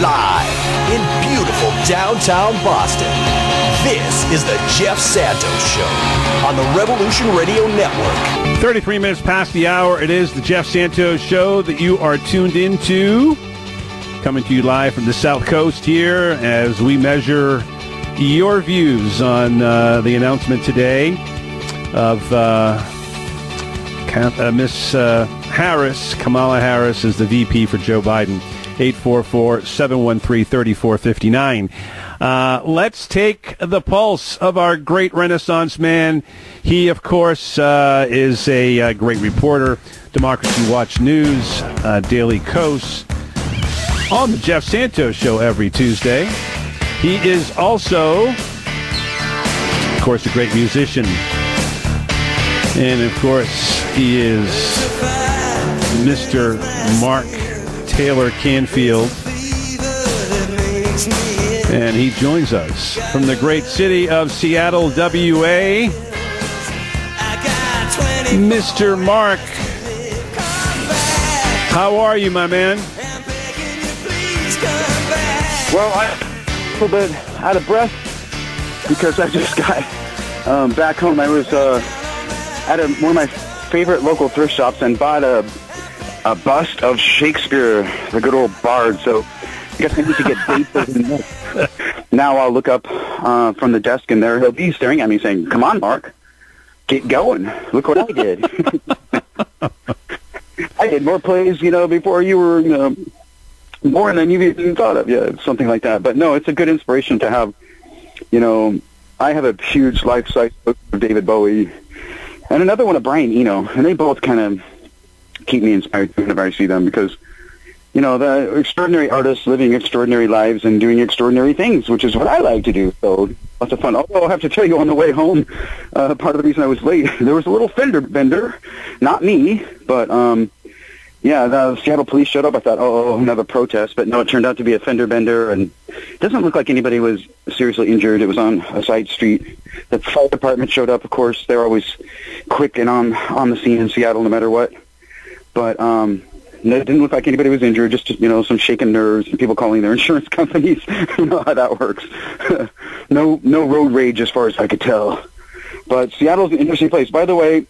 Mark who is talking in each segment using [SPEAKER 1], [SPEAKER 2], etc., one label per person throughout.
[SPEAKER 1] live in beautiful downtown Boston. This is the Jeff Santos Show on the Revolution Radio Network.
[SPEAKER 2] 33 minutes past the hour. It is the Jeff Santos Show that you are tuned into. Coming to you live from the South Coast here as we measure your views on the announcement today of Miss Harris. Kamala Harris is the VP for Joe Biden. 844-713-3459. Let's take the pulse of our great Renaissance man. He, of course, is a great reporter. Democracy Watch News, Daily Kos, on the Jeff Santos Show every Tuesday. He is also, of course, a great musician. And, of course, he is Mr. Mark Taylor-Canfield. And he joins us from the great city of Seattle, WA. Mr. Mark, how are you, my man?
[SPEAKER 3] Well, I'm a little bit out of breath because I just got back home. I was at one of my favorite local thrift shops and bought a bust of Shakespeare, the good old bard. So I guess I need to get dates in this. Now I'll look up from the desk, and there he'll be staring at me saying, "Come on, Mark, get going. Look what I did." I did more plays, before you were born than you even thought of. Yeah, something like that. But no, it's a good inspiration to have. I have a huge life-size book of David Bowie and another one of Brian Eno, and they both kind of keep me inspired whenever I see them because, the extraordinary artists living extraordinary lives and doing extraordinary things, which is what I like to do. So lots of fun. Although I have to tell you, on the way home, part of the reason I was late, there was a little fender bender. Not me, but the Seattle police showed up. I thought, another protest, but no, it turned out to be a fender bender, and it doesn't look like anybody was seriously injured. It was on a side street. The fire department showed up. Of course, they're always quick and on the scene in Seattle, no matter what. But it didn't look like anybody was injured, just, some shaken nerves and people calling their insurance companies. You know how that works. No road rage as far as I could tell. But Seattle's an interesting place. By the way,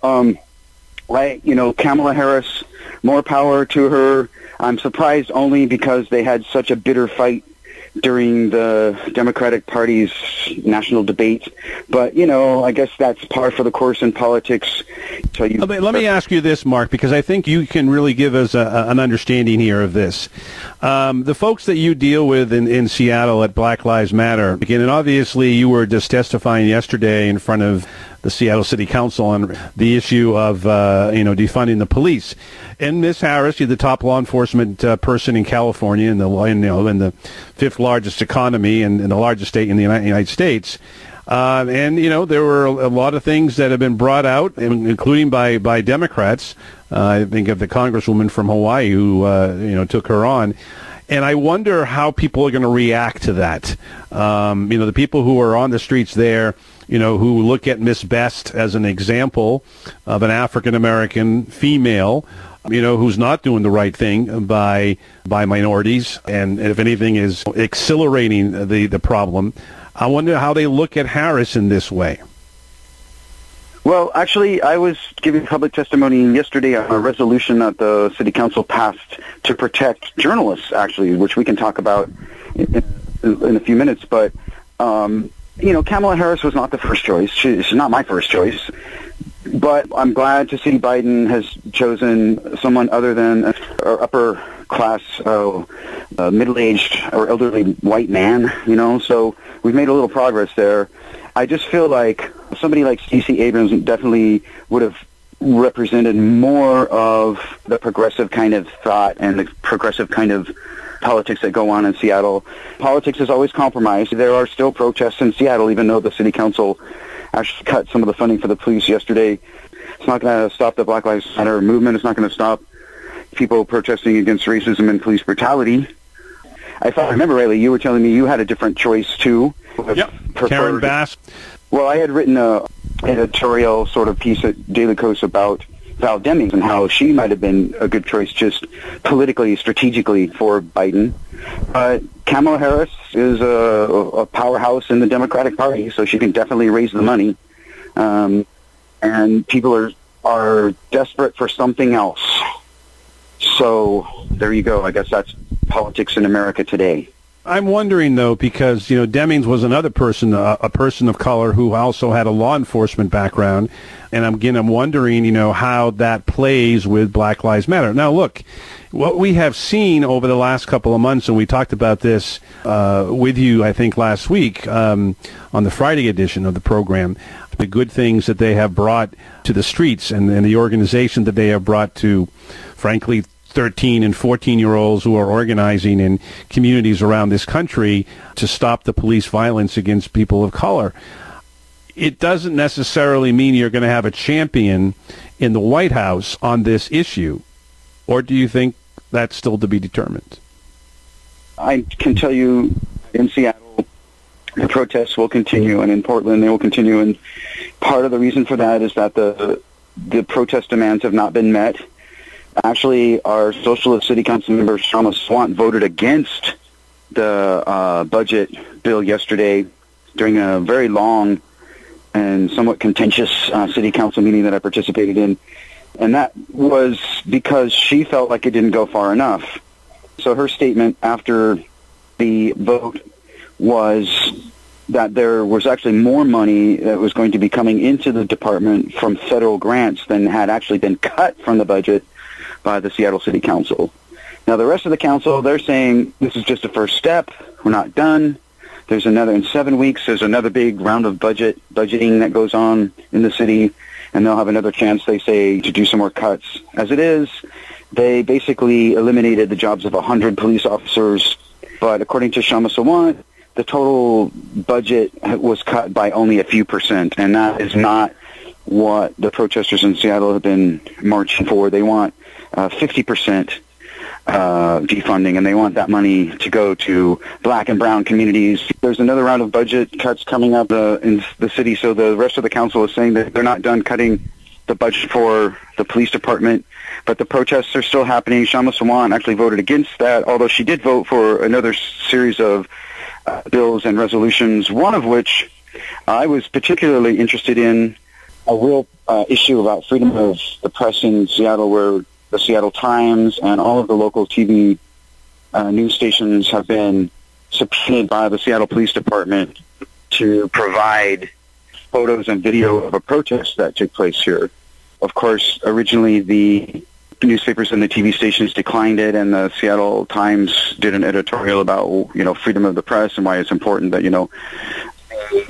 [SPEAKER 3] Kamala Harris, more power to her. I'm surprised only because they had such a bitter fight during the Democratic Party's national debate. But, I guess that's par for the course in politics. So
[SPEAKER 2] let me ask you this, Mark, because I think you can really give us an understanding here of this. The folks that you deal with in Seattle at Black Lives Matter, and obviously you were just testifying yesterday in front of the Seattle City Council on the issue of, defunding the police. And Ms. Harris, you're the top law enforcement person in California, in the fifth largest economy and the largest state in the United States. There were a lot of things that have been brought out, including by Democrats. I think of the Congresswoman from Hawaii who, took her on. And I wonder how people are going to react to that. The people who are on the streets there, who look at Miss Best as an example of an African-American female, who's not doing the right thing by minorities, and if anything is accelerating the problem. I wonder how they look at Harris in this way.
[SPEAKER 3] Well, actually, I was giving public testimony yesterday on a resolution that the City Council passed to protect journalists, actually, which we can talk about in a few minutes. But, Kamala Harris was not the first choice. She's not my first choice. But I'm glad to see Biden has chosen someone other than an upper-class, middle-aged or elderly white man, So we've made a little progress there. I just feel like somebody like Stacey Abrams definitely would have represented more of the progressive kind of thought and the progressive kind of politics that go on in Seattle. Politics is always compromised. There are still protests in Seattle, even though the City Council actually cut some of the funding for the police yesterday. It's not going to stop the Black Lives Matter movement. It's not going to stop people protesting against racism and police brutality. If I remember rightly, you were telling me you had a different choice, too.
[SPEAKER 2] Yep, Karen Bass.
[SPEAKER 3] Well, I had written an editorial sort of piece at Daily Kos about Val Demings and how she might have been a good choice just politically, strategically for Biden. But Kamala Harris is a powerhouse in the Democratic Party, so she can definitely raise the money. And people are desperate for something else. So there you go. I guess that's politics in America today.
[SPEAKER 2] I'm wondering, though, because, Demings was another person, a person of color who also had a law enforcement background. And I'm wondering, how that plays with Black Lives Matter. Now, look, what we have seen over the last couple of months, and we talked about this with you, I think, last week on the Friday edition of the program, the good things that they have brought to the streets and the organization that they have brought to, frankly, 13 and 14-year-olds who are organizing in communities around this country to stop the police violence against people of color. It doesn't necessarily mean you're going to have a champion in the White House on this issue, or do you think that's still to be determined?
[SPEAKER 3] I can tell you in Seattle, the protests will continue, and in Portland they will continue, and part of the reason for that is that the protest demands have not been met. Actually, our Socialist City Council member, Shama Swant, voted against the budget bill yesterday during a very long and somewhat contentious City Council meeting that I participated in. And that was because she felt like it didn't go far enough. So her statement after the vote was that there was actually more money that was going to be coming into the department from federal grants than had actually been cut from the budget by the Seattle City Council. Now, the rest of the council, they're saying this is just a first step. We're not done. There's another, in 7 weeks, there's another big round of budgeting that goes on in the city, and they'll have another chance, they say, to do some more cuts. As it is, they basically eliminated the jobs of 100 police officers, but according to Shama Sawant, the total budget was cut by only a few percent, and that is not what the protesters in Seattle have been marching for. They want 50% defunding, and they want that money to go to black and brown communities. There's another round of budget cuts coming up in the city, so the rest of the council is saying that they're not done cutting the budget for the police department, but the protests are still happening. Shama Sawant actually voted against that, although she did vote for another series of bills and resolutions, one of which I was particularly interested in, a real issue about freedom of the press in Seattle, where the Seattle Times and all of the local TV news stations have been subpoenaed by the Seattle Police Department to provide photos and video of a protest that took place here. Of course, originally the newspapers and the TV stations declined it, and the Seattle Times did an editorial about, freedom of the press and why it's important that,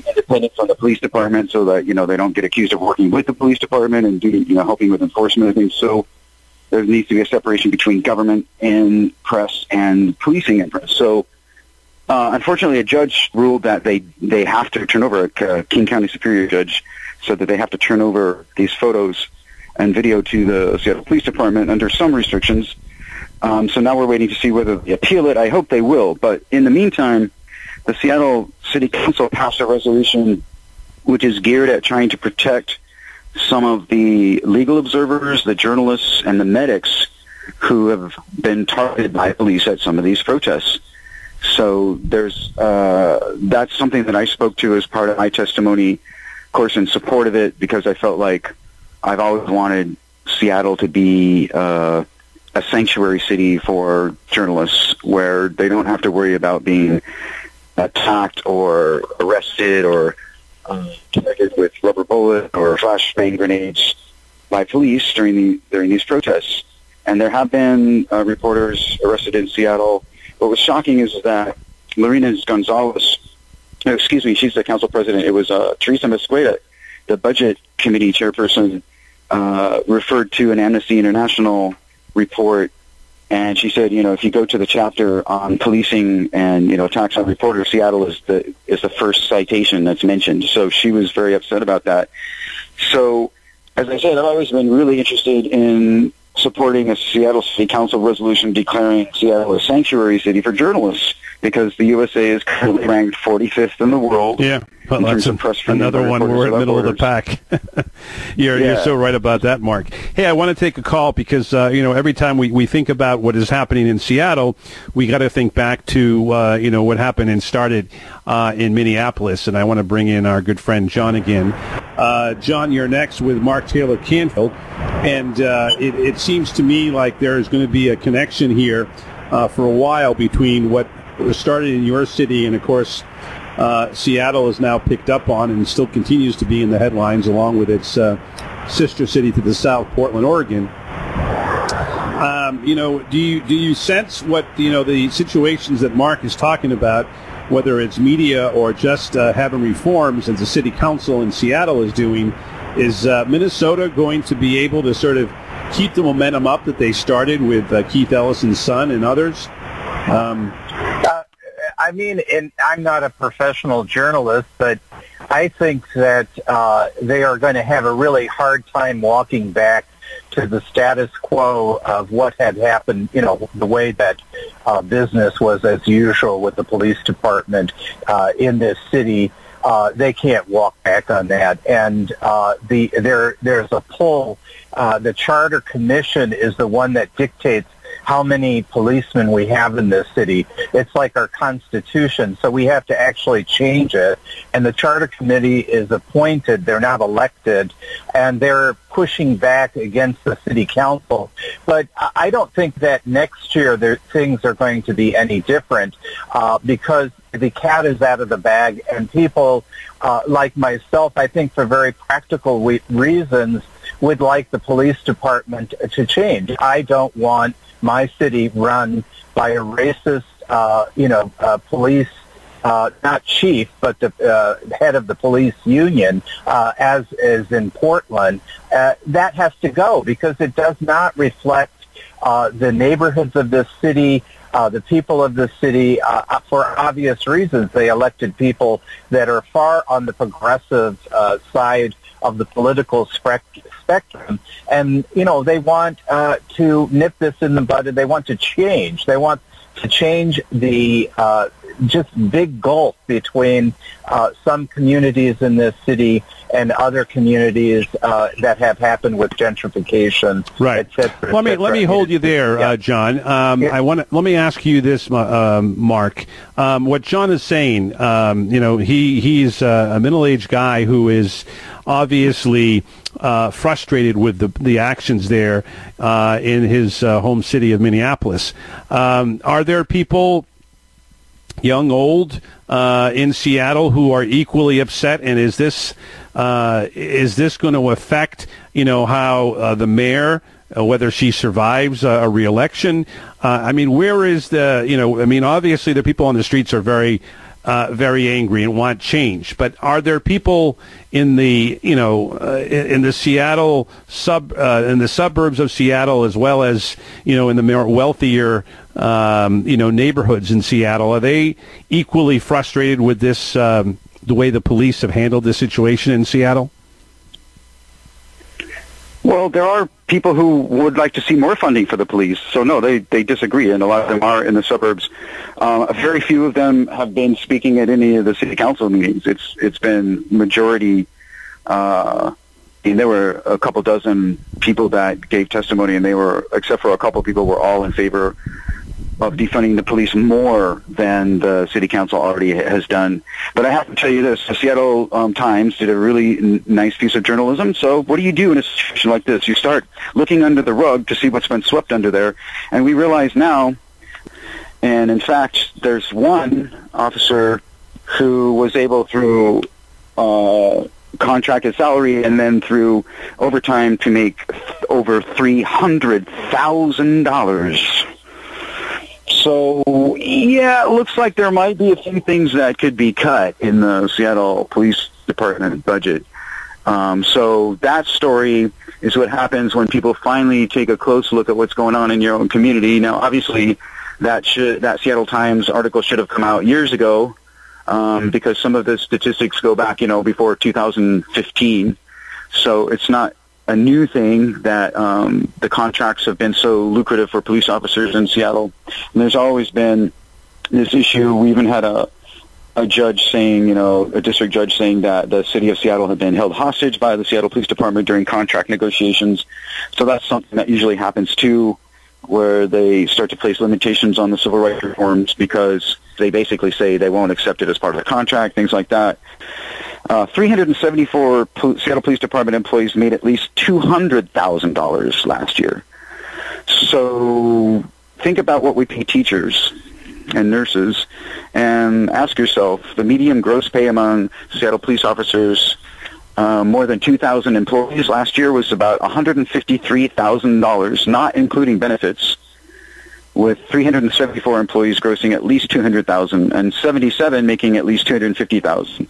[SPEAKER 3] independent from the police department so that, they don't get accused of working with the police department and helping with enforcement and things. So there needs to be a separation between government and press and policing and press. So unfortunately, a judge ruled that they have to turn over, a King County Superior Judge, so that they have to turn over these photos and video to the Seattle Police Department under some restrictions. So now we're waiting to see whether they appeal it. I hope they will. But in the meantime, the Seattle City Council passed a resolution which is geared at trying to protect some of the legal observers, the journalists, and the medics who have been targeted by police at some of these protests. So there's that's something that I spoke to as part of my testimony, of course, in support of it, because I felt like I've always wanted Seattle to be a sanctuary city for journalists, where they don't have to worry about being attacked or arrested or targeted with rubber bullet or flashbang grenades by police during these protests. And there have been reporters arrested in Seattle. What was shocking is that Lorena Gonzalez, she's the council president. It was Teresa Mesqueda, the budget committee chairperson, referred to an Amnesty International report, and she said, if you go to the chapter on policing and attacks on reporters, Seattle is the first citation that's mentioned. So she was very upset about that. So, as I said, I've always been really interested in supporting a Seattle City Council resolution declaring Seattle a sanctuary city for journalists, because the USA is currently ranked 45th in the world.
[SPEAKER 2] Yeah, well, that's another one. We're in the middle of the pack. You're so right about that, Mark. Hey, I want to take a call because every time we think about what is happening in Seattle, we got to think back to what happened and started in Minneapolis, and I want to bring in our good friend John again. John, you're next with Mark Taylor-Canfield, and it seems to me like there is going to be a connection here for a while between what was started in your city and, of course, Seattle is now picked up on and still continues to be in the headlines along with its sister city to the south, Portland, Oregon. Do you sense what the situations that Mark is talking about, whether it's media or just having reforms as the city council in Seattle is doing? Is Minnesota going to be able to sort of keep the momentum up that they started with Keith Ellison's son and others?
[SPEAKER 4] I'm not a professional journalist, but I think that they are going to have a really hard time walking back to the status quo of what had happened, the way that business was as usual with the police department in this city. They can't walk back on that. And there's a pull. The Charter Commission is the one that dictates how many policemen we have in this city. It's like our Constitution, so we have to actually change it. And the Charter Committee is appointed. They're not elected, and they're pushing back against the City Council. But I don't think that next year things are going to be any different because the cat is out of the bag, and people like myself, I think for very practical reasons, would like the police department to change. I don't want my city run by a racist, police, not chief, but the head of the police union, as is in Portland. That has to go because it does not reflect the neighborhoods of this city, the people of the city, for obvious reasons. They elected people that are far on the progressive side of the political spectrum, and they want to nip this in the bud, and they want to change. They want to change the just big gulf between some communities in this city and other communities that have happened with gentrification,
[SPEAKER 2] right?
[SPEAKER 4] Et cetera,
[SPEAKER 2] let me hold you there, John. Let me ask you this, Mark. What John is saying, he's a middle-aged guy who is obviously frustrated with the actions there in his home city of Minneapolis. Are there people, young, old, in Seattle who are equally upset? And is this going to affect how the mayor, whether she survives a re-election? Where is obviously the people on the streets are very angry and want change. But are there people in the in the Seattle in the suburbs of Seattle, as well as in the more wealthier neighborhoods in Seattle? Are they equally frustrated with this the way the police have handled this situation in Seattle?
[SPEAKER 3] Well, there are people who would like to see more funding for the police. So, no, they disagree, and a lot of them are in the suburbs. Very few of them have been speaking at any of the city council meetings. It's been majority. There were a couple dozen people that gave testimony, and they were, except for a couple people, were all in favor of defunding the police more than the city council already has done. But I have to tell you this, the Seattle Times did a really nice piece of journalism. So what do you do in a situation like this? You start looking under the rug to see what's been swept under there. And we realize now, and in fact, there's one officer who was able through contracted salary and then through overtime to make over $300,000. So, yeah, it looks like there might be a few things that could be cut in the Seattle Police Department budget. So that story is what happens when people finally take a close look at what's going on in your own community. Now, obviously, that Seattle Times article should have come out years ago because some of the statistics go back, before 2015. So it's not a new thing that the contracts have been so lucrative for police officers in Seattle. And there's always been this issue. We even had a judge saying, a district judge saying that the city of Seattle had been held hostage by the Seattle Police Department during contract negotiations. So that's something that usually happens too, where they start to place limitations on the civil rights reforms because they basically say they won't accept it as part of the contract, things like that. 374 Seattle Police Department employees made at least $200,000 last year. So think about what we pay teachers and nurses and ask yourself, the median gross pay among Seattle police officers, more than 2,000 employees last year, was about $153,000, not including benefits, with 374 employees grossing at least $200,000 and 77 making at least $250,000.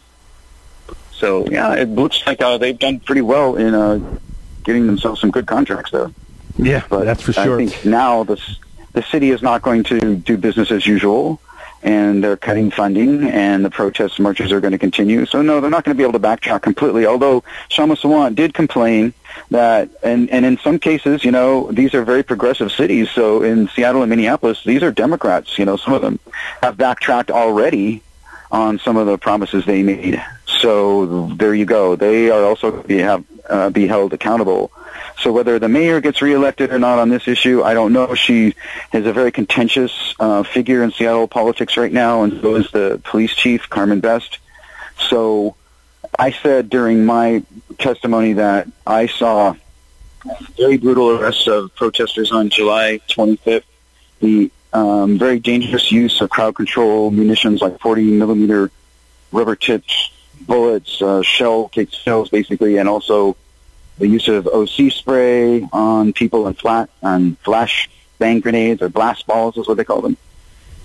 [SPEAKER 3] So, yeah, it looks like they've done pretty well in getting themselves some good contracts there.
[SPEAKER 2] Yeah, but that's for sure.
[SPEAKER 3] I think now the city is not going to do business as usual, and they're cutting funding, and the protest marches are going to continue. So, no, they're not going to be able to backtrack completely, although Shama Sawant did complain that, and in some cases, these are very progressive cities. So in Seattle and Minneapolis, these are Democrats. Some of them have backtracked already on some of the promises they made. So there you go. They are also going to be held accountable. So whether the mayor gets reelected or not on this issue, I don't know. She is a very contentious figure in Seattle politics right now, and so is the police chief, Carmen Best. So I said during my testimony that I saw very brutal arrests of protesters on July 25th, the very dangerous use of crowd control munitions like 40-millimeter rubber-tipped bullets, shell-caked shells, basically, and also the use of OC spray on people and flash bang grenades, or blast balls is what they call them.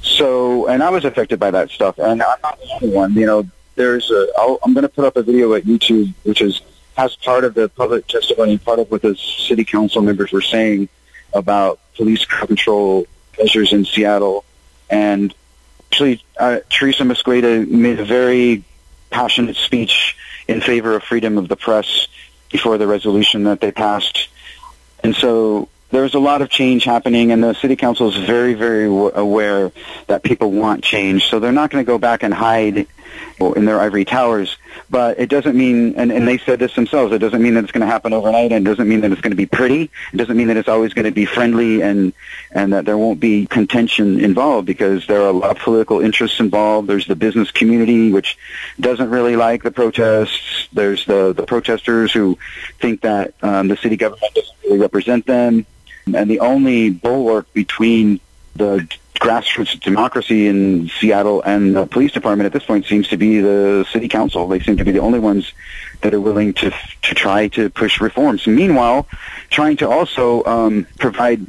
[SPEAKER 3] So, and I was affected by that stuff, and I'm not the only one. I'm going to put up a video at YouTube, which has part of the public testimony, part of what the city council members were saying about police crowd control measures in Seattle. And actually, Teresa Mosqueda made a very passionate speech in favor of freedom of the press before the resolution that they passed. And so there's a lot of change happening, and the city council is very, very aware that people want change. So they're not going to go back and hide in their ivory towers. But it doesn't mean, and they said this themselves, it doesn't mean that it's going to happen overnight, and it doesn't mean that it's going to be pretty. It doesn't mean that it's always going to be friendly and that there won't be contention involved, because there are a lot of political interests involved. There's the business community, which doesn't really like the protests. There's the protesters who think that the city government doesn't really represent them. And the only bulwark between the grassroots democracy in Seattle and the police department at this point seems to be the city council. They seem to be the only ones that are willing to try to push reforms. Meanwhile, trying to also provide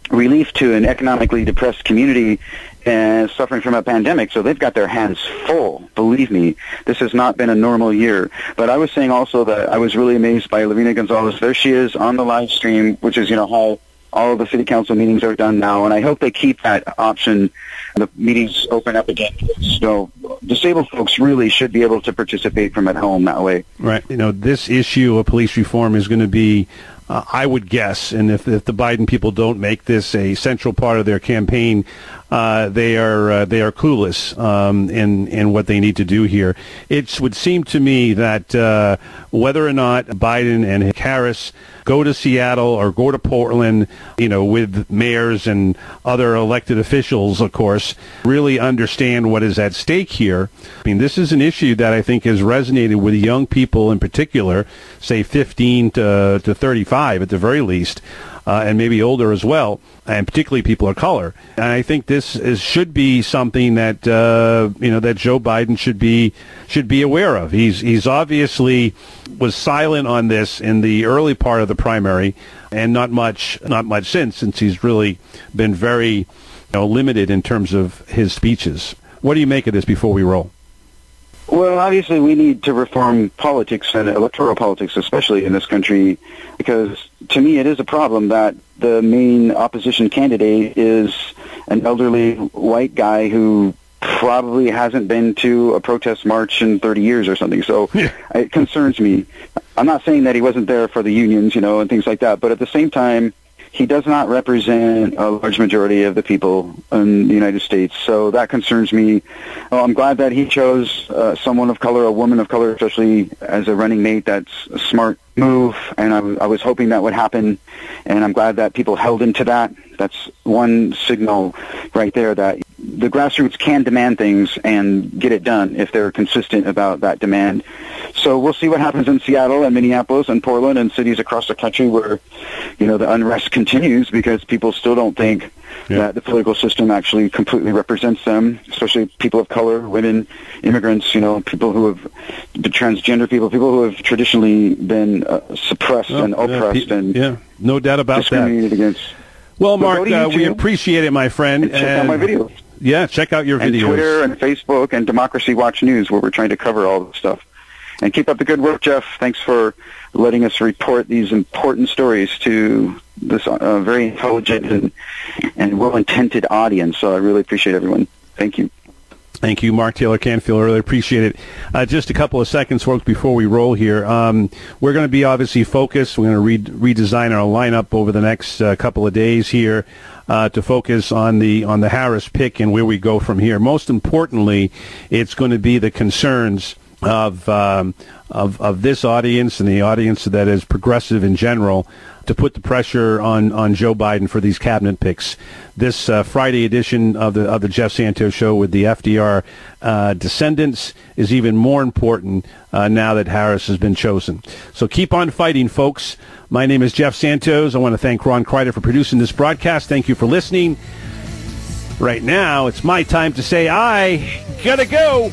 [SPEAKER 3] relief to an economically depressed community and suffering from a pandemic. So they've got their hands full. Believe me, this has not been a normal year. But I was saying also that I was really amazed by Lavina Gonzalez. There she is on the live stream, which is, how all of the city council meetings are done now, and I hope they keep that option. The meetings open up again. So disabled folks really should be able to participate from at home that way.
[SPEAKER 2] Right. This issue of police reform is going to be, I would guess, and if the Biden people don't make this a central part of their campaign, they are clueless in what they need to do here. It would seem to me that whether or not Biden and Harris go to Seattle or go to Portland, with mayors and other elected officials, of course, really understand what is at stake here. I mean, this is an issue that I think has resonated with young people in particular, say 15 to 35 at the very least, and maybe older as well, and particularly people of color. And I think this should be something that that Joe Biden should be aware of. He's obviously was silent on this in the early part of the primary, and not much since he's really been very limited in terms of his speeches. What do you make of this before we roll?
[SPEAKER 3] Well, obviously we need to reform politics and electoral politics, especially in this country, because to me it is a problem that the main opposition candidate is an elderly white guy who probably hasn't been to a protest march in 30 years or something. So It concerns me. I'm not saying that he wasn't there for the unions, and things like that, but at the same time, he does not represent a large majority of the people in the United States, so that concerns me. I'm glad that he chose someone of color, a woman of color, especially as a running mate. That's a smart move, and I was hoping that would happen, and I'm glad that people held him to that. That's one signal right there that the grassroots can demand things and get it done if they're consistent about that demand. So we'll see what happens in Seattle and Minneapolis and Portland and cities across the country where, the unrest continues because people still don't think that the political system actually completely represents them, especially people of color, women, immigrants, people who have been transgender people who have traditionally been suppressed and oppressed and
[SPEAKER 2] no doubt about
[SPEAKER 3] discriminated
[SPEAKER 2] that.
[SPEAKER 3] against.
[SPEAKER 2] Well, Mark, we appreciate it, my friend.
[SPEAKER 3] And check out my videos.
[SPEAKER 2] Yeah, check out your videos.
[SPEAKER 3] And Twitter and Facebook and Democracy Watch News, where we're trying to cover all this stuff. And keep up the good work, Jeff. Thanks for letting us report these important stories to this very intelligent and well-intended audience. So I really appreciate everyone. Thank you.
[SPEAKER 2] Thank you, Mark Taylor-Canfield. I really appreciate it. Just a couple of seconds, folks, before we roll here. We're going to be obviously focused. We're going to redesign our lineup over the next couple of days here to focus on the Harris pick and where we go from here. Most importantly, it's going to be the concerns of this audience and the audience that is progressive in general to put the pressure on Joe Biden for these cabinet picks. This Friday edition of the Jeff Santos Show with the FDR descendants is even more important now that Harris has been chosen. So keep on fighting, folks. My name is Jeff Santos. I want to thank Ron Kreider for producing this broadcast. Thank you for listening. Right now, it's my time to say I gotta go.